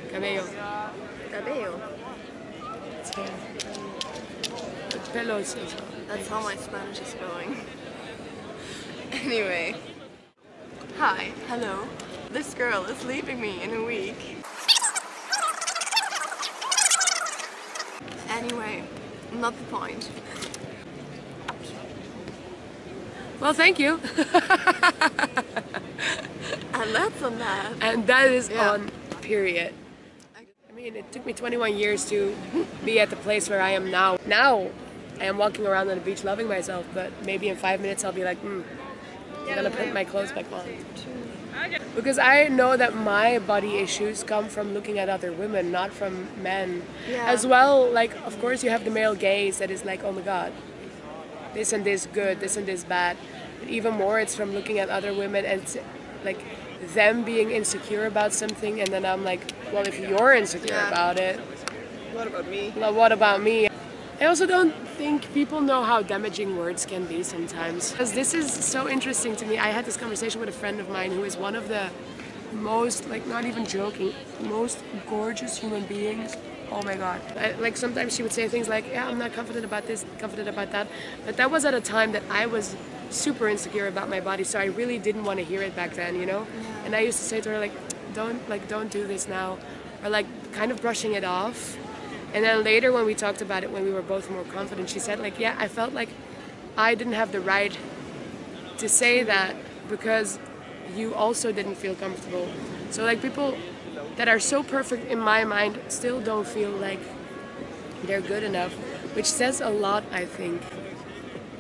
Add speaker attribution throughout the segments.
Speaker 1: Cabello.
Speaker 2: Cabello.
Speaker 1: It's hair. Pelos.
Speaker 2: That's how my Spanish is going. Anyway. Hi, hello. This girl is leaving me in a week. Anyway, not the point.
Speaker 1: Well, thank you.
Speaker 2: And that's on that.
Speaker 1: And that is on period. I mean, it took me 21 years to be at the place where I am now. Now, I am walking around on the beach loving myself, but maybe in 5 minutes I'll be like, I'm gonna put my clothes back on. Because I know that my body issues come from looking at other women, not from men.
Speaker 2: Yeah.
Speaker 1: As well, like, of course you have the male gaze that is like, oh my god, this and this good, this and this bad. But even more, it's from looking at other women and it's like them being insecure about something, and then I'm like, well, if you're insecure about it,
Speaker 2: what about me?
Speaker 1: Well, what about me? I also don't think people know how damaging words can be sometimes. Because this is so interesting to me. I had this conversation with a friend of mine who is one of the most, like, not even joking, most gorgeous human beings. Oh my god. Like sometimes she would say things like, yeah, I'm not confident about this, confident about that. But that was at a time that I was super insecure about my body, so I really didn't want to hear it back then, you know? Yeah. And I used to say to her, like, don't do this now. Or like kind of brushing it off. And then later when we talked about it, when we were both more confident, she said, like, yeah, I felt like I didn't have the right to say that because you also didn't feel comfortable. So like people that are so perfect in my mind still don't feel like they're good enough, which says a lot, I think.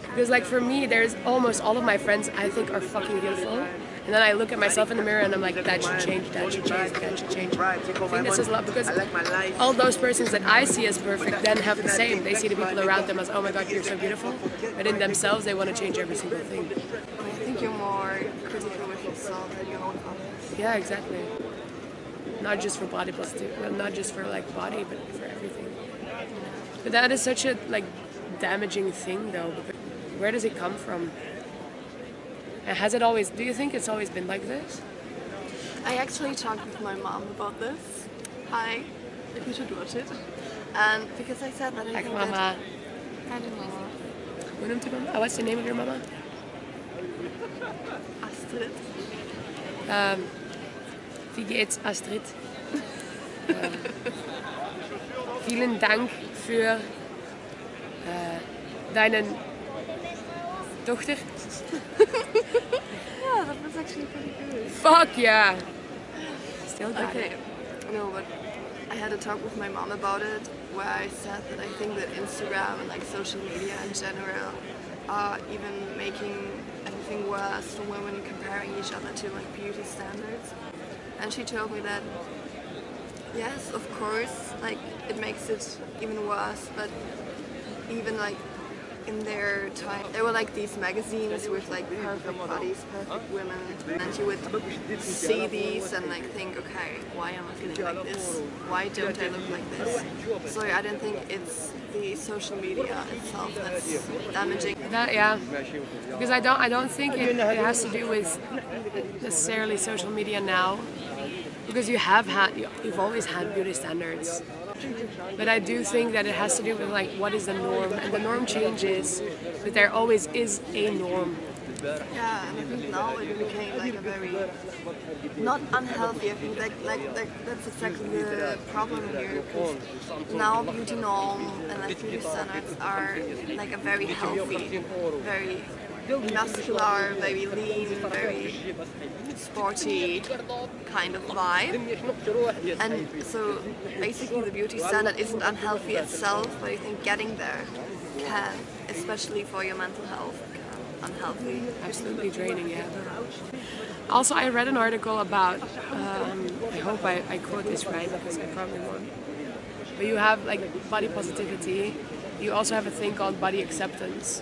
Speaker 1: Because like for me, there's almost all of my friends I think are fucking beautiful. And then I look at myself in the mirror and I'm like, that should change, that should change, that should change. I think this is a lot because all those persons that I see as perfect then have the same. They see the people around them as, oh my god, you're so beautiful. But in themselves, they want to change every single thing.
Speaker 2: I think you're more critical with yourself and your own comments.
Speaker 1: Yeah, exactly. Not just for body positivity, not just for like body, but for everything. But that is such a like damaging thing though. Where does it come from? And has it always, do you think it's always been like this?
Speaker 2: I actually talked with my mom about this. Hi, you should watch it. And because I said that I think
Speaker 1: Mama.
Speaker 2: that... Hi, Mama.
Speaker 1: Hoe noemt u mama? What's the name of your mama?
Speaker 2: Astrid.
Speaker 1: Wie geht's, Astrid? Vielen Dank für deinen Tochter.
Speaker 2: Yeah, that was actually pretty good.
Speaker 1: Fuck yeah! Still got
Speaker 2: Okay, no, but I had a talk with my mom about it, where I said that I think that Instagram and like social media in general are even making everything worse for women comparing each other to like beauty standards. And she told me that yes, of course, like it makes it even worse, but even like in their time, there were like these magazines with like perfect bodies, perfect women, and you would see these and like think, okay, why am I feeling like this? Why don't I look like this? So I don't think it's the social media itself that's damaging.
Speaker 1: That, yeah, because I don't think it has to do with necessarily social media now, because you've always had beauty standards. But I do think that it has to do with like what is the norm, and the norm changes, but there always is a norm.
Speaker 2: Yeah, and I think now it became like a very not unhealthy. I think that's exactly the problem here. Because now beauty norm and like beauty standards are like a very healthy, very muscular, very lean, very sporty kind of vibe. And so basically the beauty standard isn't unhealthy itself, but I think getting there can, especially for your mental health, can unhealthy.
Speaker 1: Absolutely draining, yeah. Also, I read an article about, I hope I quote this right because I probably won't, but you have like body positivity, you also have a thing called body acceptance.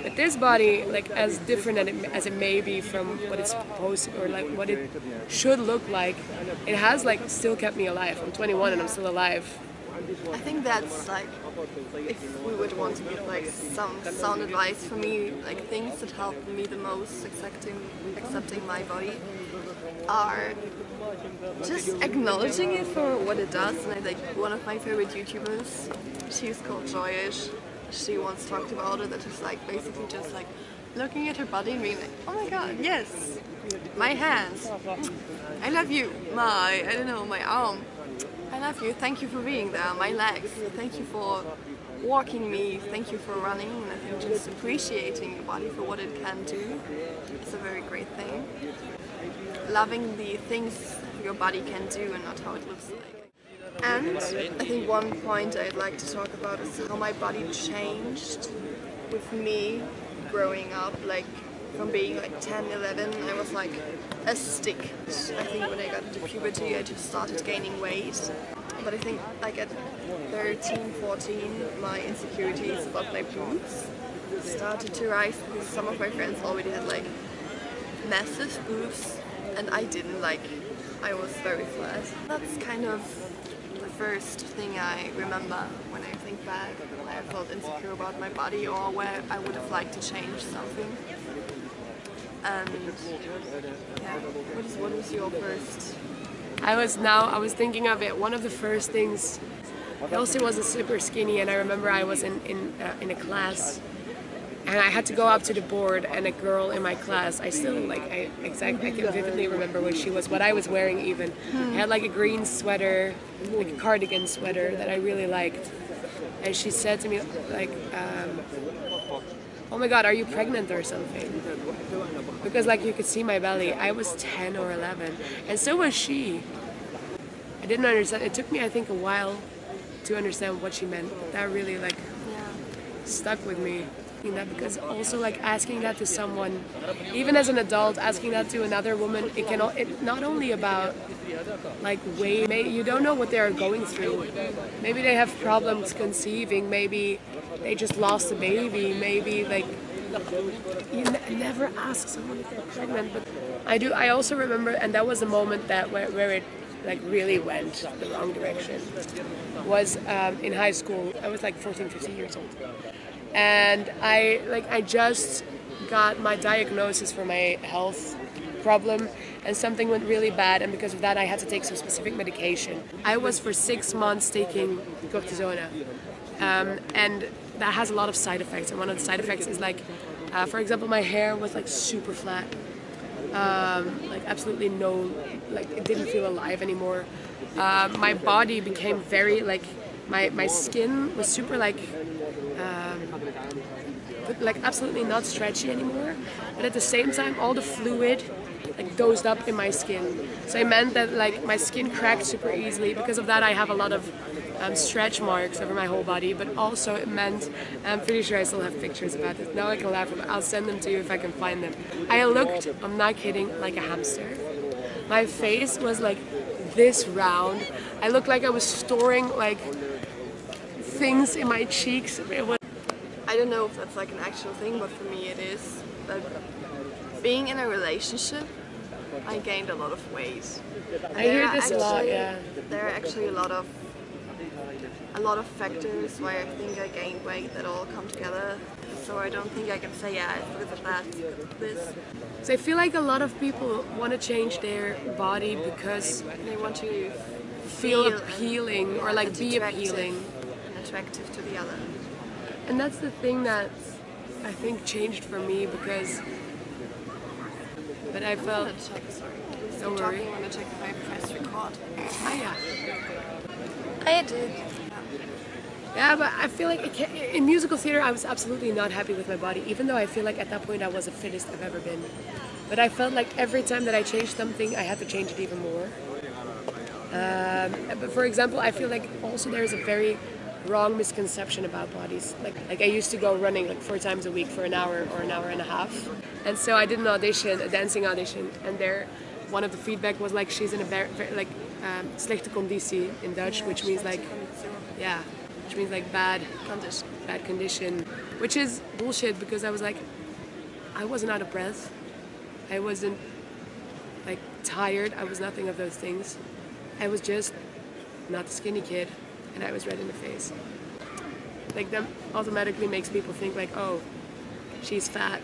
Speaker 1: But this body, like as different as it may be from what it's supposed to, or like what it should look like, it has like still kept me alive. I'm 21 and I'm still alive.
Speaker 2: I think that's like, if we would want to give like some sound advice for me, like things that help me the most accepting my body are just acknowledging it for what it does. And I like one of my favorite YouTubers, she's called Joyish. She once talked about it, that is like basically just like looking at her body and being like, oh my god, yes, my hands, I love you, my, I don't know, my arm, I love you, thank you for being there, my legs, thank you for walking me, thank you for running. And I think just appreciating your body for what it can do is a very great thing. Loving the things your body can do and not how it looks like. And I think one point I'd like to talk about is how my body changed with me growing up. Like from being like 10, 11, I was like a stick. I think when I got into puberty I just started gaining weight. But I think like at 13, 14, my insecurities about my boobs started to rise because some of my friends already had like massive boobs and I didn't. Like, I was very flat. That's kind of the first thing I remember when I think back, when I felt insecure about my body or where I would have liked to change something. And yeah, what was your first?
Speaker 1: I was thinking of it. One of the first things, I also wasn't super skinny, and I remember I was in a class, and I had to go up to the board, and a girl in my class, I can vividly remember what I was wearing even. I had like a green sweater, like a cardigan sweater that I really liked, and she said to me like, oh my god, are you pregnant or something? Because like you could see my belly. I was 10 or 11, and so was she. I didn't understand. It took me, I think, a while to understand what she meant. That really like stuck with me. Because also like asking that to someone, even as an adult, asking that to another woman, it's not only about like weight. You don't know what they are going through. Maybe they have problems conceiving. Maybe they just lost a baby. Maybe like you never ask someone if they're pregnant. But I do. I also remember, and that was a moment where it like really went the wrong direction. Was in high school. I was like 14, 15 years old. And I just got my diagnosis for my health problem, and something went really bad, and because of that I had to take some specific medication. I was for 6 months taking cortisone, and that has a lot of side effects, and one of the side effects is like, for example, my hair was like super flat, like absolutely no, like it didn't feel alive anymore. My body became very like, my skin was super like absolutely not stretchy anymore, but at the same time all the fluid like dosed up in my skin, so it meant that like my skin cracked super easily. Because of that I have a lot of stretch marks over my whole body, but also it meant, I'm pretty sure I still have pictures about this, now I can laugh about it. I'll send them to you if I can find them. I looked, I'm not kidding, like a hamster. My face was like this round. I looked like I was storing like things in my cheeks. It was,
Speaker 2: I don't know if that's like an actual thing, but for me it is. But being in a relationship, I gained a lot of weight.
Speaker 1: I hear this a lot, yeah.
Speaker 2: There are actually a lot of factors why I think I gained weight that all come together. So I don't think I can say, yeah, it's because of that, it's because of this.
Speaker 1: So I feel like a lot of people want to change their body because
Speaker 2: they want to
Speaker 1: feel appealing or like be appealing.
Speaker 2: And attractive to the other.
Speaker 1: And that's the thing that I think changed for me, because, but I felt, don't worry.
Speaker 2: I want to check if I pressed record.
Speaker 1: Ah, yeah.
Speaker 2: I did.
Speaker 1: Yeah, but I feel like in musical theater I was absolutely not happy with my body, even though I feel like at that point I was the fittest I've ever been. But I felt like every time that I changed something I had to change it even more. But for example, I feel like also there's a very wrong misconception about bodies. Like I used to go running like 4 times a week for an hour or an hour and a half. And so I did an audition, a dancing audition, and there one of the feedback was like, she's in a very slechte conditie in Dutch, which means like, yeah, which means like bad condition, which is bullshit, because I was like, I wasn't out of breath, I wasn't like tired, I was nothing of those things. I was just not a skinny kid, and I was red in the face. Like that automatically makes people think like, oh, she's fat,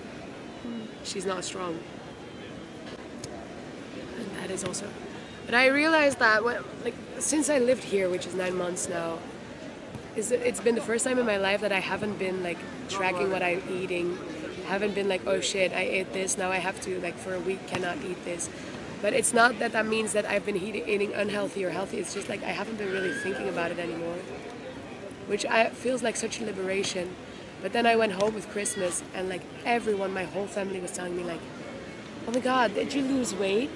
Speaker 1: she's not strong. And that is also But I realized that like since I lived here, which is 9 months now, it's been the first time in my life that I haven't been like tracking what I'm eating. Haven't been like, oh shit, I ate this, now I have to like for a week cannot eat this. But it's not that that means that I've been eating unhealthy or healthy. It's just like I haven't been really thinking about it anymore, which feels like such a liberation. But then I went home with Christmas and like everyone, my whole family was telling me like, oh my god, did you lose weight?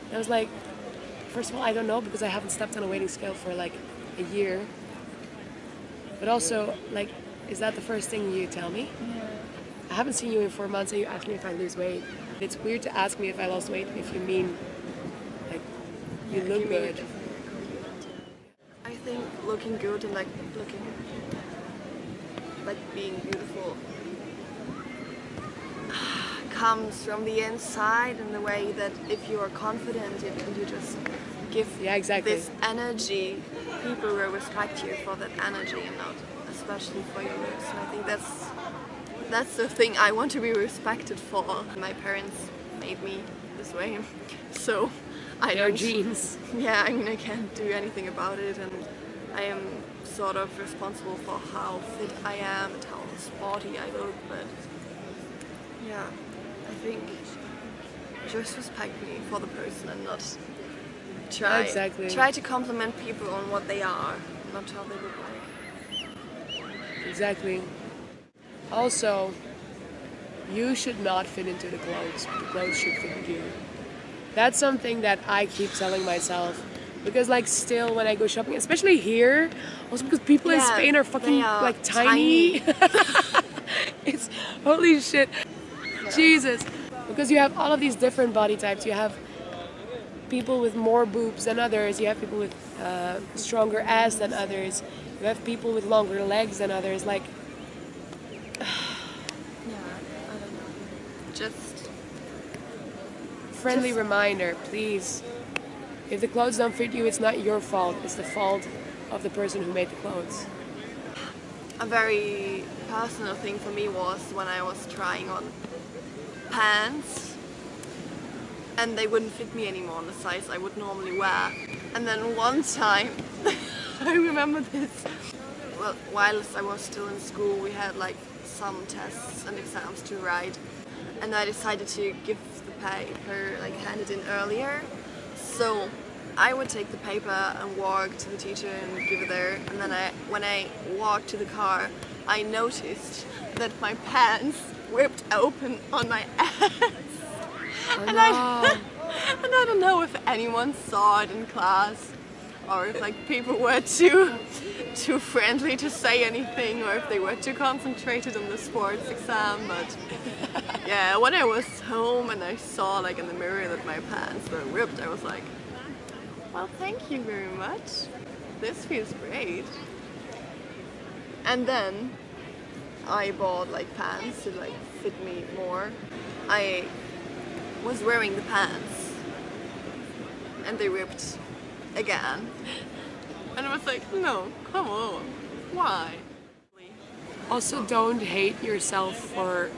Speaker 1: And I was like, first of all, I don't know because I haven't stepped on a weighing scale for like a year. But also, like, is that the first thing you tell me?
Speaker 2: Yeah.
Speaker 1: I haven't seen you in 4 months and you ask me if I lose weight. It's weird to ask me if I lost weight if you mean, like, you look good.
Speaker 2: I think looking good and like being beautiful comes from the inside in the way that if you are confident and you just give this energy, people will respect you for that energy and not especially for your looks. And I think that's the thing I want to be respected for. My parents made me this way, so I don't.
Speaker 1: Genes.
Speaker 2: Yeah, I mean I can't do anything about it, and I am sort of responsible for how fit I am and how sporty I look. But yeah, I think just respect me for the person and not try to compliment people on what they are, not how they look like.
Speaker 1: Exactly. Also, you should not fit into the clothes. The clothes should fit you. That's something that I keep telling myself. Because like still when I go shopping, especially here, also because people in Spain are fucking like tiny. It's holy shit. Yeah. Jesus. Because you have all of these different body types. You have people with more boobs than others. You have people with stronger ass than others. You have people with longer legs than others. Like,
Speaker 2: yeah, I don't know. Just
Speaker 1: friendly reminder, please. If the clothes don't fit you, it's not your fault. It's the fault of the person who made the clothes.
Speaker 2: A very personal thing for me was when I was trying on pants and they wouldn't fit me anymore in the size I would normally wear. And then one time, I remember this, well, whilst I was still in school, we had like some tests and exams to write, and I decided to give the paper, like hand it in earlier. So I would take the paper and walk to the teacher and give it there, and then when I walked to the car, I noticed that my pants ripped open on my ass.
Speaker 1: Oh,
Speaker 2: and,
Speaker 1: no.
Speaker 2: I don't know if anyone saw it in class, or if like people were too friendly to say anything, or if they were too concentrated on the sports exam. But yeah, when I was home and I saw like in the mirror that my pants were ripped, I was like, well, thank you very much. This feels great. And then I bought like pants to like fit me more. I was wearing the pants and they ripped again. And I was like, no, come on, why?
Speaker 1: Also, don't hate yourself for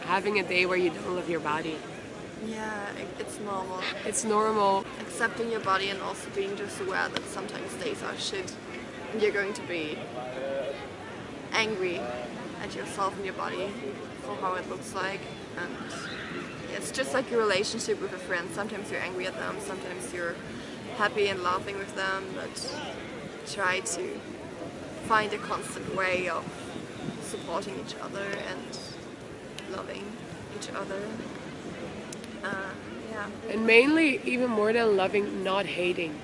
Speaker 1: having a day where you don't love your body.
Speaker 2: Yeah, it's normal.
Speaker 1: It's normal.
Speaker 2: Accepting your body and also being just aware that sometimes days are shit and you're going to be angry at yourself and your body for how it looks like. And it's just like your relationship with a friend. Sometimes you're angry at them, sometimes you're happy and laughing with them, but try to find a constant way of supporting each other and loving each other. Yeah.
Speaker 1: And mainly, even more than loving, not hating.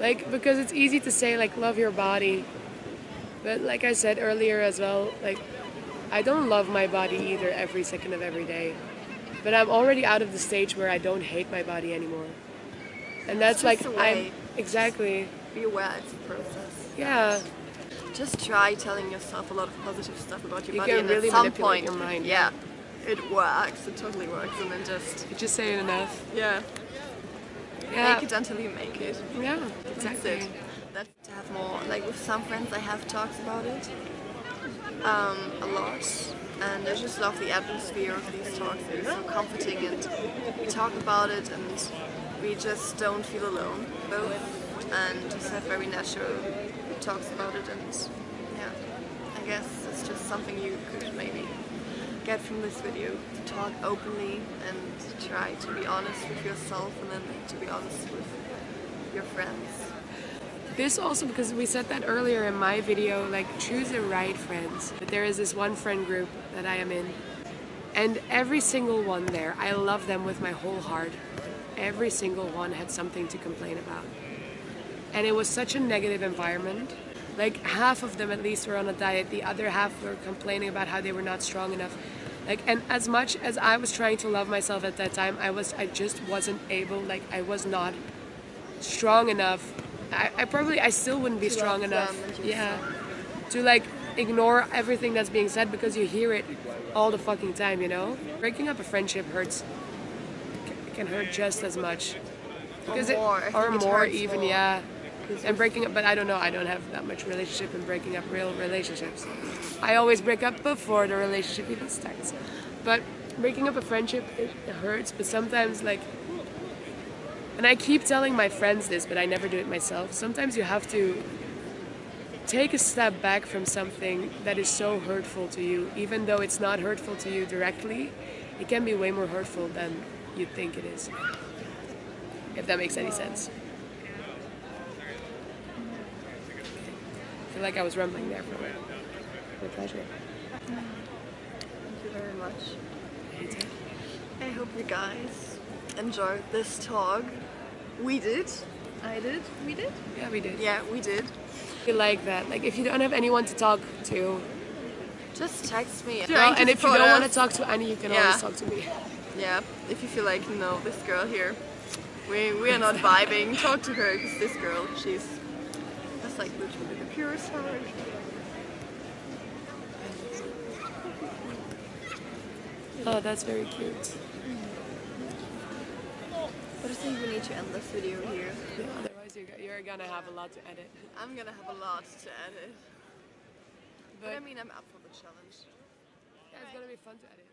Speaker 1: Like, because it's easy to say, like, love your body. But like I said earlier as well, like, I don't love my body either every second of every day. But I'm already out of the stage where I don't hate my body anymore. And that's like, exactly.
Speaker 2: Be aware it's a process.
Speaker 1: Yeah.
Speaker 2: Just try telling yourself a lot of positive stuff about your body,
Speaker 1: can
Speaker 2: and
Speaker 1: really
Speaker 2: at some
Speaker 1: manipulate
Speaker 2: point,
Speaker 1: your mind.
Speaker 2: yeah, it works. It totally works, and then
Speaker 1: You just say it enough.
Speaker 2: yeah. Make it until you make it.
Speaker 1: Yeah, exactly.
Speaker 2: That's it. That's to have more. Like with some friends, I have talks about it a lot, And I just love the atmosphere of these talks. It's so comforting, and we talk about it, and we just don't feel alone both, and just have very natural talks about it. And yeah, I guess it's just something you could maybe get from this video, to talk openly and try to be honest with yourself, and then to be honest with your friends.
Speaker 1: This also, because we said that earlier in my video, like, choose the right friends. But there is this one friend group that I am in, and every single one there, I love them with my whole heart. Every single one had something to complain about. And it was such a negative environment. Like, half of them at least were on a diet, the other half were complaining about how they were not strong enough. Like, and as much as I was trying to love myself at that time, I just wasn't able, like, I was not strong enough. I still wouldn't be
Speaker 2: To
Speaker 1: strong
Speaker 2: love
Speaker 1: enough.
Speaker 2: them and
Speaker 1: Yeah.
Speaker 2: yourself.
Speaker 1: To, like, ignore everything that's being said because you hear it all the fucking time, you know? Breaking up a friendship hurts, can hurt just as much. Because
Speaker 2: more. I
Speaker 1: or
Speaker 2: think it
Speaker 1: more
Speaker 2: hurts
Speaker 1: even,
Speaker 2: more.
Speaker 1: yeah. And breaking up, but I don't know, I don't have that much relationship and breaking up real relationships. I always break up before the relationship even starts. But breaking up a friendship, it hurts, but sometimes, like, and I keep telling my friends this, but I never do it myself. Sometimes you have to take a step back from something that is so hurtful to you, even though it's not hurtful to you directly. It can be way more hurtful than you think it is. If that makes any sense. I feel like I was rambling there for a while. My pleasure.
Speaker 2: Thank you very much.
Speaker 1: Anytime.
Speaker 2: I hope you guys enjoyed this talk. We did. I did. We did.
Speaker 1: Yeah, we did.
Speaker 2: Yeah, we did.
Speaker 1: I like that. Like, if you don't have anyone to talk to,
Speaker 2: Just text me.
Speaker 1: well, and if you don't want to talk to Annie, you can
Speaker 2: Yeah.
Speaker 1: always talk to me.
Speaker 2: Yeah, if you feel like, no, this girl here, we are not vibing, talk to her, because this girl, that's like literally the purest heart.
Speaker 1: Oh, that's very cute.
Speaker 2: But I think we need to end this video here.
Speaker 1: Yeah, otherwise you're gonna have a lot to edit.
Speaker 2: I'm gonna have a lot to edit. But I
Speaker 1: But
Speaker 2: mean, I'm up for the challenge.
Speaker 1: yeah, it's gonna be fun to edit.